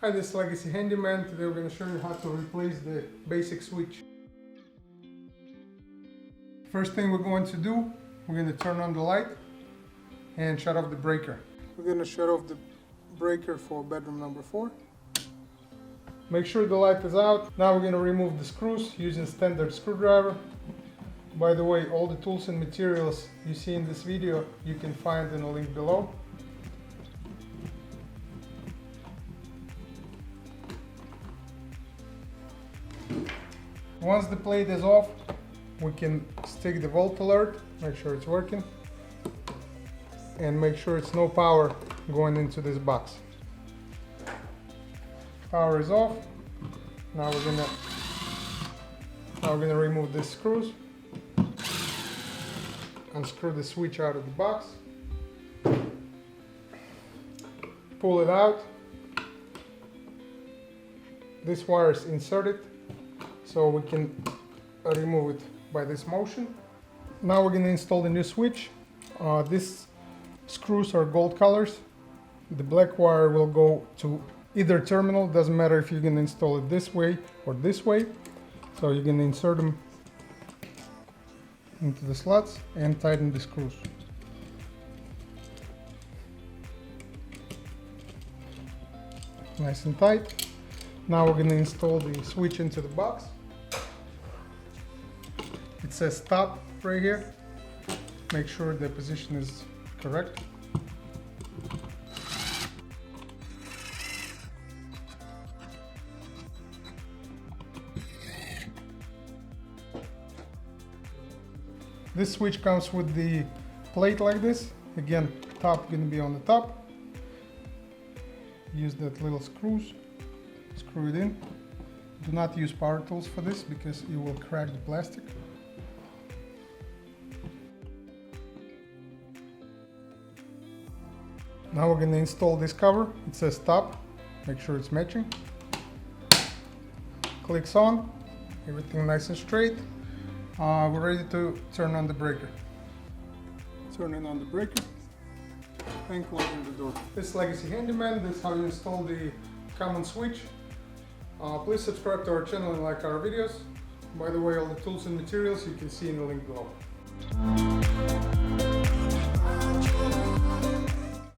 Hi, this is Legacy Handyman. Today we're going to show you how to replace the basic switch. First thing we're going to do, we're going to turn on the light and shut off the breaker. We're going to shut off the breaker for bedroom number 4. Make sure the light is out. Now we're going to remove the screws using standard screwdriver. By the way, all the tools and materials you see in this video you can find in the link below. Once the plate is off, we can stick the volt alert, make sure it's working, and make sure it's no power going into this box. Power is off. Now we're gonna remove these screws, unscrew the switch out of the box, pull it out. This wire is inserted, so we can remove it by this motion. Now we're going to install the new switch. These screws are gold colors. The black wire will go to either terminal, doesn't matter if you're going to install it this way or this way. So you're going to insert them into the slots and tighten the screws. Nice and tight. Now we're going to install the switch into the box. It says stop right here. Make sure the position is correct. This switch comes with the plate like this. Again, top going to be on the top. Use that little screws. Screw it in. Do not use power tools for this because you will crack the plastic. Now we're going to install this cover. It says stop. Make sure it's matching. Clicks on. Everything nice and straight. We're ready to turn on the breaker. Turning on the breaker and closing the door. This is Legacy Handyman. This is how you install the common switch. Please subscribe to our channel and like our videos. By the way, all the tools and materials you can see in the link below.